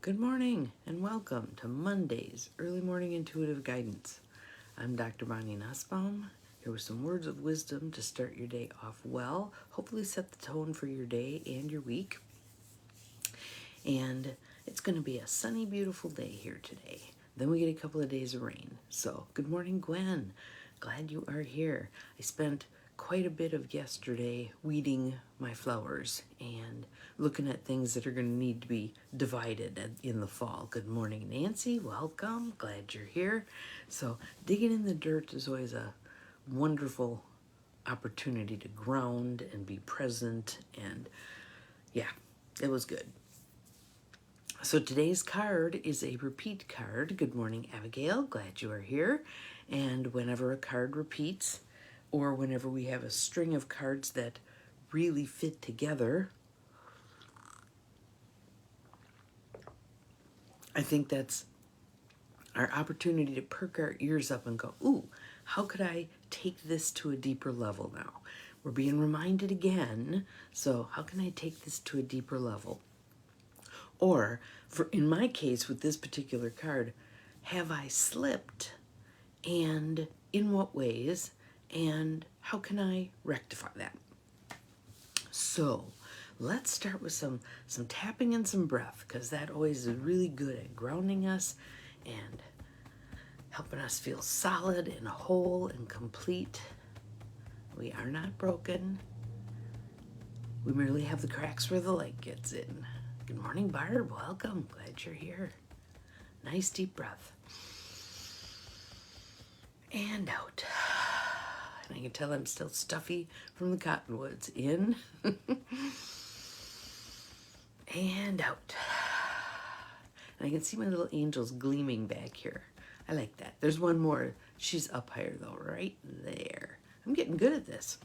Good morning and welcome to Monday's Early Morning Intuitive Guidance. I'm Dr. Bonnie Nussbaum, here with some words of wisdom to start your day off well, hopefully set the tone for your day and your week. And it's going to be a sunny, beautiful day here today. Then we get a couple of days of rain. So, good morning, Gwen. Glad you are here. I spent quite a bit of yesterday weeding my flowers and looking at things that are going to need to be divided in the fall. Good morning, Nancy. Welcome. Glad you're here. So, digging in the dirt is always a wonderful opportunity to ground and be present. And yeah, it was good. So today's card is a repeat card. Good morning, Abigail. Glad you are here. And whenever a card repeats, or whenever we have a string of cards that really fit together, I think that's our opportunity to perk our ears up and go, ooh, how could I take this to a deeper level now? We're being reminded again, so how can I take this to a deeper level? Or, in my case with this particular card, have I slipped? And in what ways? And how can I rectify that? So, let's start with some tapping and some breath, because that always is really good at grounding us and helping us feel solid and whole and complete. We are not broken. We merely have the cracks where the light gets in. Good morning, Barb. Welcome. Glad you're here. Nice deep breath. And out. And I can tell I'm still stuffy from the cottonwoods. In. And out. And I can see my little angels gleaming back here. I like that. There's one more. She's up higher though, right there. I'm getting good at this.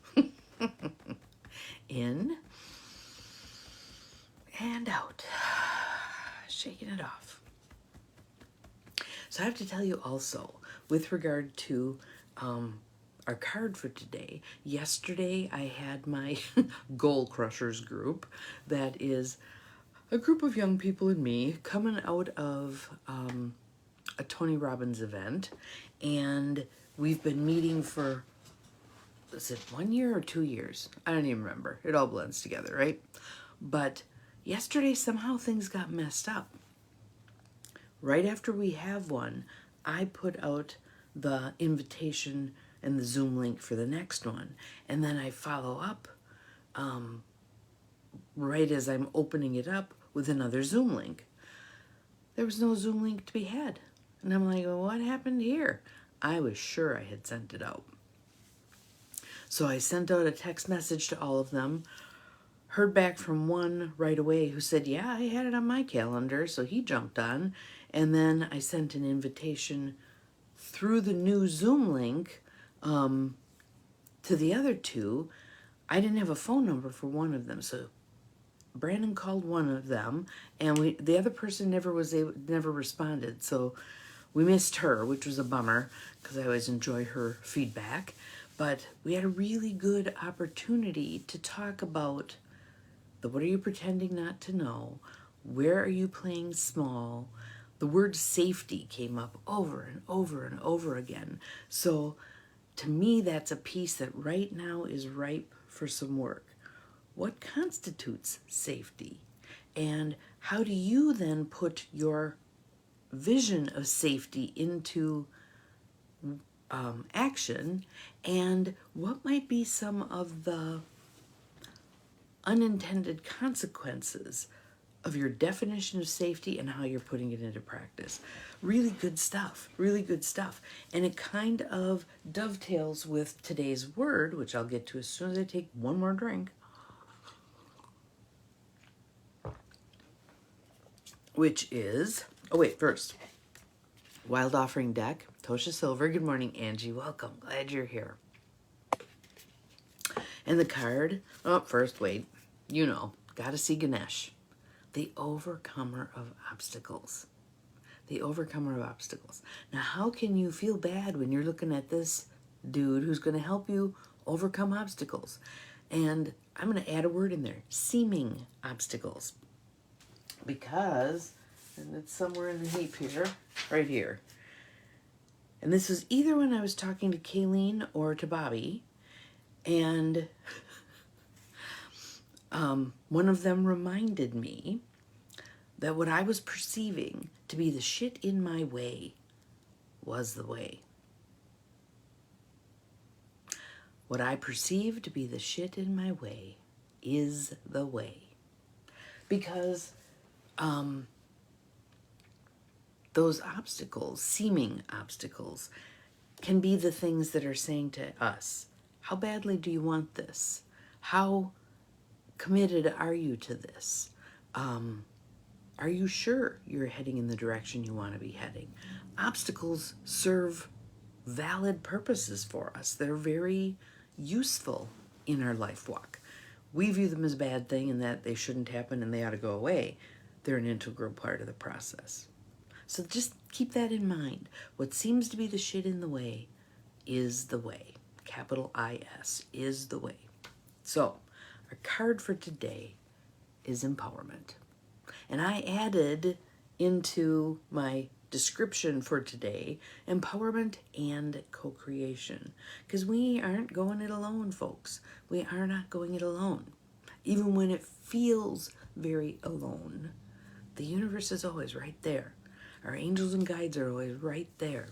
In. And out. Shaking it off. So I have to tell you also, with regard to our card for today, yesterday I had my Goal Crushers group. That is a group of young people and me coming out of a Tony Robbins event. And we've been meeting for, is it 1 year or 2 years? I don't even remember. It all blends together, right? But yesterday, somehow things got messed up. Right after we have one, I put out the invitation and the Zoom link for the next one. And then I follow up right as I'm opening it up with another Zoom link. There was no Zoom link to be had. And I'm like, well, what happened here? I was sure I had sent it out. So I sent out a text message to all of them. Heard back from one right away who said, yeah, I had it on my calendar, so he jumped on. And then I sent an invitation through the new Zoom link to the other two. I didn't have a phone number for one of them, so Brandon called one of them, and the other person never responded. So we missed her, which was a bummer, because I always enjoy her feedback. But we had a really good opportunity to talk about what are you pretending not to know? Where are you playing small? The word safety came up over and over and over again. So to me, that's a piece that right now is ripe for some work. What constitutes safety? And how do you then put your vision of safety into action? And what might be some of the unintended consequences of your definition of safety and how you're putting it into practice? Really good stuff, really good stuff. And it kind of dovetails with today's word, which I'll get to as soon as I take one more drink, which is, first, Wild Offering Deck, Tosha Silver. Good morning, Angie. Welcome. Glad you're here. And the card, gotta see Ganesh, the overcomer of obstacles. The overcomer of obstacles. Now, how can you feel bad when you're looking at this dude who's going to help you overcome obstacles? And I'm going to add a word in there, seeming obstacles. Because and it's somewhere in the heap here, right here. And this was either when I was talking to Kayleen or to Bobby, and one of them reminded me that what I was perceiving to be the shit in my way was the way. What I perceive to be the shit in my way is the way. Because those obstacles, seeming obstacles, can be the things that are saying to us, how badly do you want this? How committed are you to this? Are you sure you're heading in the direction you want to be heading? Obstacles serve valid purposes for us. They're very useful in our life walk. We view them as a bad thing and that they shouldn't happen and they ought to go away. They're an integral part of the process. So just keep that in mind. What seems to be the shit in the way is the way. Capital I-S, is the way. So our card for today is empowerment. And I added into my description for today empowerment and co-creation, because we aren't going it alone, folks. We are not going it alone. Even when it feels very alone, the universe is always right there. Our angels and guides are always right there.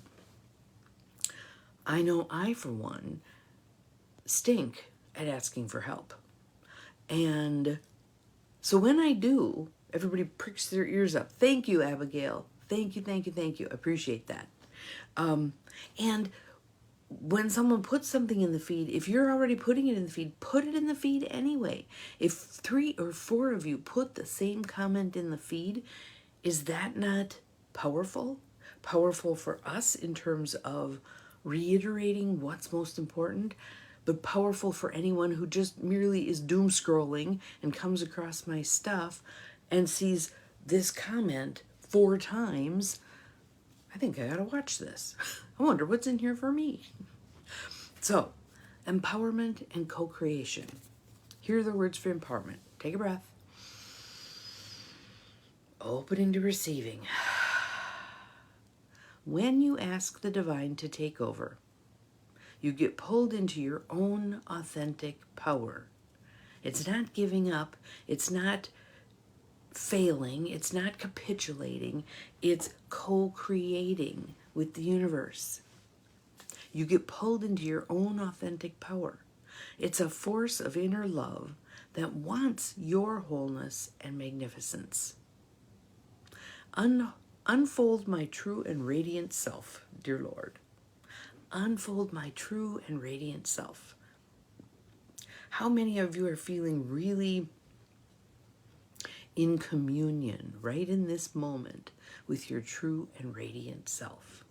I know I, for one, stink at asking for help. And so when I do, everybody pricks their ears up. Thank you, Abigail. Thank you, thank you, thank you. Appreciate that. And when someone puts something in the feed, if you're already putting it in the feed, put it in the feed anyway. If 3 or 4 of you put the same comment in the feed, is that not powerful? Powerful for us in terms of reiterating what's most important, but powerful for anyone who just merely is doom scrolling and comes across my stuff and sees this comment 4 times. I think I gotta watch this. I wonder what's in here for me. So, empowerment and co-creation. Here are the words for empowerment. Take a breath. Opening to receiving. When you ask the divine to take over, you get pulled into your own authentic power. It's not giving up. It's not failing. It's not capitulating. It's co-creating with the universe. You get pulled into your own authentic power. It's a force of inner love that wants your wholeness and magnificence. Unfold my true and radiant self, dear Lord. Unfold my true and radiant self. How many of you are feeling really in communion right in this moment with your true and radiant self?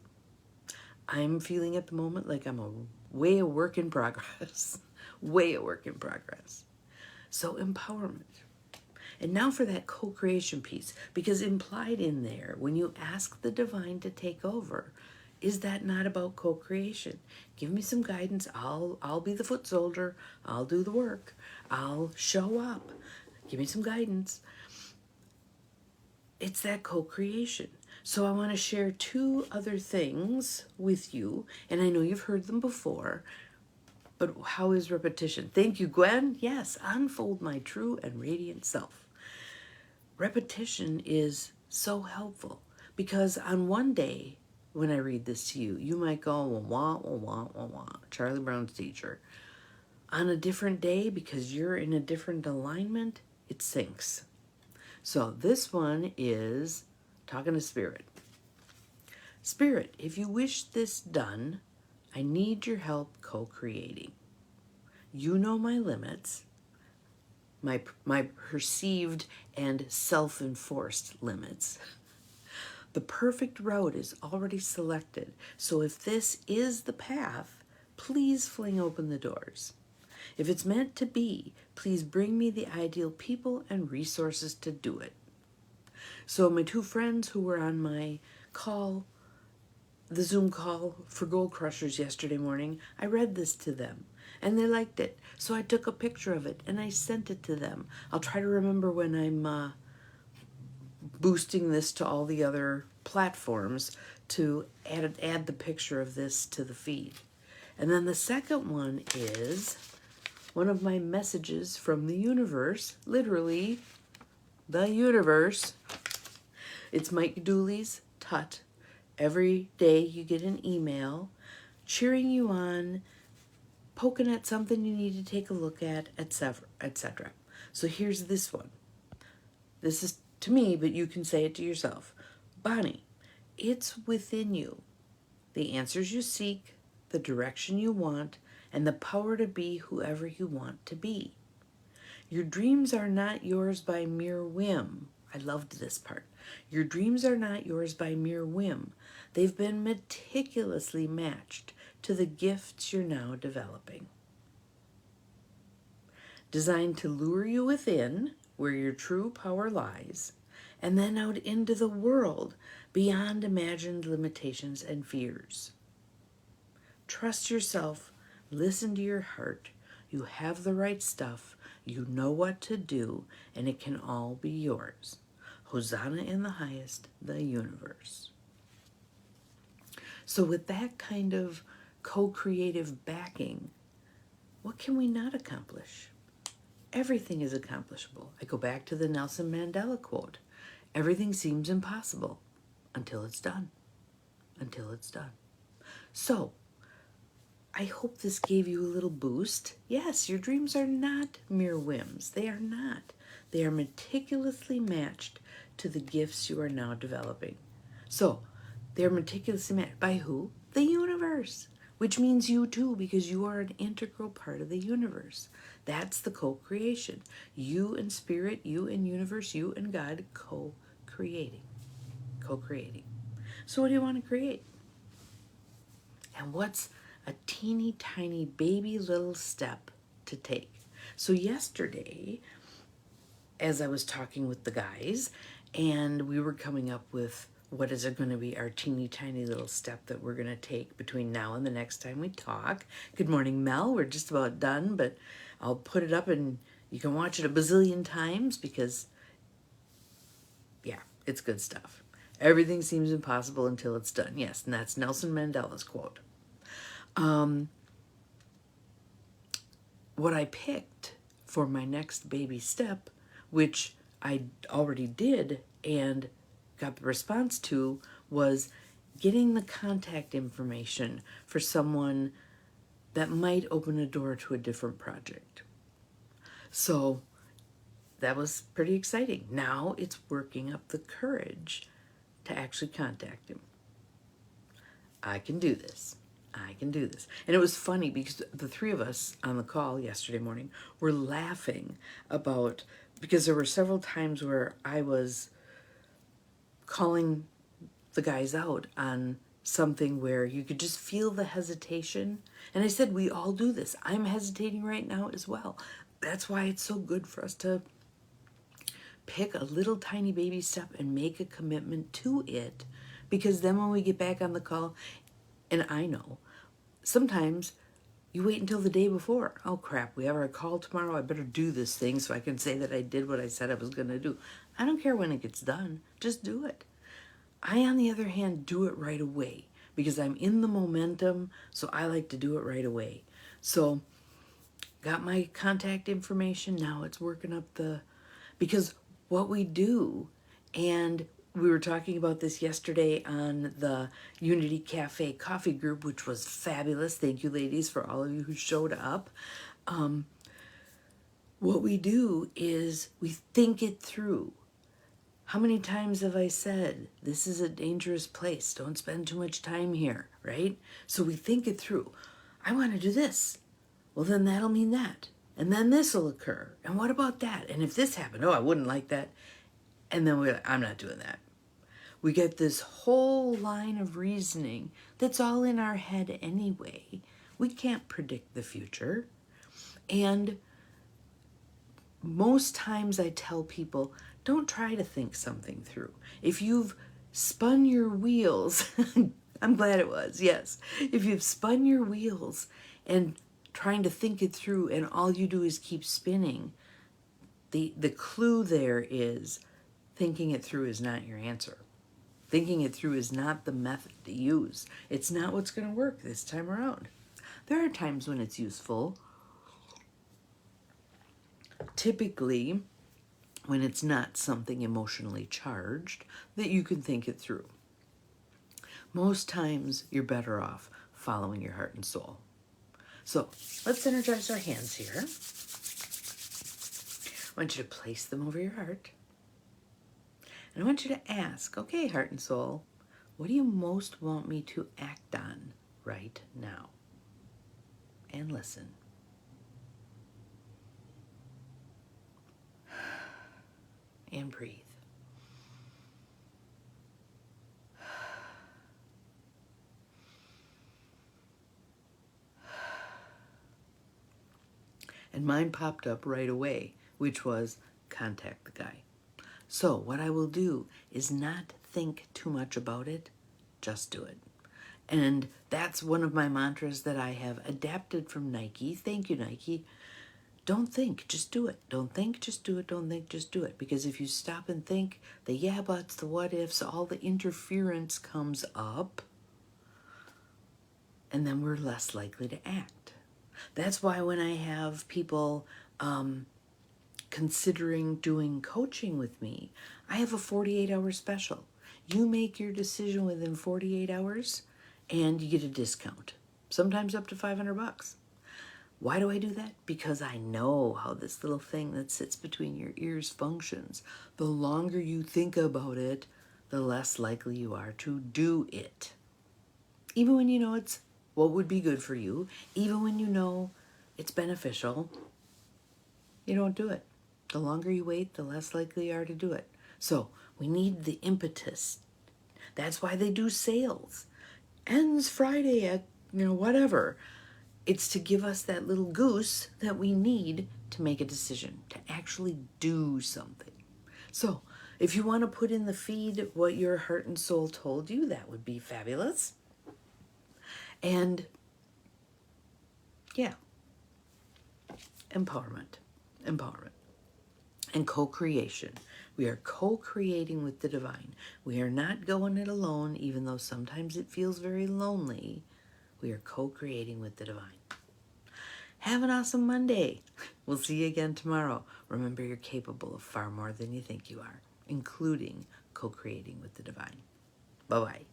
I'm feeling at the moment like I'm way a work in progress. Way a work in progress. So empowerment. And now for that co-creation piece, because implied in there, when you ask the divine to take over, is that not about co-creation? Give me some guidance. I'll be the foot soldier. I'll do the work. I'll show up. Give me some guidance. It's that co-creation. So I want to share 2 other things with you, and I know you've heard them before, but how is repetition? Thank you, Gwen. Yes, unfold my true and radiant self. Repetition is so helpful, because on one day when I read this to you, you might go, wah, wah, wah, wah, wah, Charlie Brown's teacher. On a different day, because you're in a different alignment, it sinks. So this one is talking to Spirit. Spirit, if you wish this done, I need your help co-creating. You know my limits, my perceived and self-enforced limits. The perfect road is already selected, so if this is the path, please fling open the doors. If it's meant to be, please bring me the ideal people and resources to do it. So my 2 friends who were on my call, the Zoom call for Goal Crushers yesterday morning, I read this to them and they liked it. So I took a picture of it and I sent it to them. I'll try to remember when I'm boosting this to all the other platforms to add the picture of this to the feed. And then the second one is one of my messages from the universe, literally the universe. It's Mike Dooley's Tut. Every day you get an email cheering you on, poking at something you need to take a look at, etc., etc. So here's this one. This is to me, but you can say it to yourself. Bonnie, it's within you. The answers you seek, the direction you want, and the power to be whoever you want to be. Your dreams are not yours by mere whim. I loved this part. Your dreams are not yours by mere whim. They've been meticulously matched to the gifts you're now developing. Designed to lure you within, where your true power lies, and then out into the world beyond imagined limitations and fears. Trust yourself, listen to your heart. You have the right stuff, you know what to do, and it can all be yours. Hosanna in the highest, the universe. So with that kind of co-creative backing, what can we not accomplish? Everything is accomplishable. I go back to the Nelson Mandela quote. Everything seems impossible until it's done. Until it's done. So, I hope this gave you a little boost. Yes, your dreams are not mere whims. They are not. They are meticulously matched to the gifts you are now developing. So, they're meticulously matched by who? The universe. Which means you too, because you are an integral part of the universe. That's the co-creation. You and spirit, you and universe, you and God co-creating. Co-creating. So what do you want to create? And what's a teeny tiny baby little step to take? So yesterday, as I was talking with the guys, and we were coming up with what is it going to be our teeny tiny little step that we're going to take between now and the next time we talk. Good morning, Mel. We're just about done, but I'll put it up and you can watch it a bazillion times because, yeah, it's good stuff. Everything seems impossible until it's done. Yes, and that's Nelson Mandela's quote. What I picked for my next baby step, which I already did and got the response to, was getting the contact information for someone that might open a door to a different project. So that was pretty exciting. Now it's working up the courage to actually contact him. I can do this. I can do this. And it was funny because the three of us on the call yesterday morning were laughing about, because there were several times where I was calling the guys out on something where you could just feel the hesitation. And I said, we all do this. I'm hesitating right now as well. That's why it's so good for us to pick a little tiny baby step and make a commitment to it. Because then when we get back on the call, and I know, sometimes you wait until the day before. Oh crap, we have our call tomorrow. I better do this thing so I can say that I did what I said I was going to do. I don't care when it gets done. Just do it. I, on the other hand, do it right away because I'm in the momentum, so I like to do it right away. So, got my contact information. Now it's working up because what we do, and we were talking about this yesterday on the Unity Cafe coffee group, which was fabulous. Thank you, ladies, for all of you who showed up. What we do is we think it through. How many times have I said, this is a dangerous place. Don't spend too much time here, right? So we think it through. I want to do this. Well, then that'll mean that. And then this will occur. And what about that? And if this happened, oh, I wouldn't like that. And then we're like, I'm not doing that. We get this whole line of reasoning that's all in our head anyway. We can't predict the future. And most times I tell people, don't try to think something through. If you've spun your wheels, I'm glad it was, yes. If you've spun your wheels and trying to think it through and all you do is keep spinning, the clue there is thinking it through is not your answer. Thinking it through is not the method to use. It's not what's going to work this time around. There are times when it's useful. Typically, when it's not something emotionally charged, that you can think it through. Most times, you're better off following your heart and soul. So, let's energize our hands here. I want you to place them over your heart. And I want you to ask, okay, heart and soul, what do you most want me to act on right now? And listen. And breathe. And mine popped up right away, which was contact the guy. So what I will do is not think too much about it, just do it. And that's one of my mantras that I have adapted from Nike. Thank you, Nike. Don't think, just do it. Don't think, just do it. Don't think, just do it. Because if you stop and think, the yeah buts, the what ifs, all the interference comes up, and then we're less likely to act. That's why when I have people considering doing coaching with me, I have a 48-hour special. You make your decision within 48 hours and you get a discount, sometimes up to $500. Why do I do that? Because I know how this little thing that sits between your ears functions. The longer you think about it, the less likely you are to do it. Even when you know it's what would be good for you, even when you know it's beneficial, you don't do it. The longer you wait, the less likely you are to do it. So we need the impetus. That's why they do sales. Ends Friday at, whatever. It's to give us that little goose that we need to make a decision, to actually do something. So if you want to put in the feed what your heart and soul told you, that would be fabulous. And yeah, empowerment. And co-creation. We are co-creating with the divine. We are not going it alone, even though sometimes it feels very lonely. We are co-creating with the divine. Have an awesome Monday. We'll see you again tomorrow. Remember, you're capable of far more than you think you are, including co-creating with the divine. Bye-bye.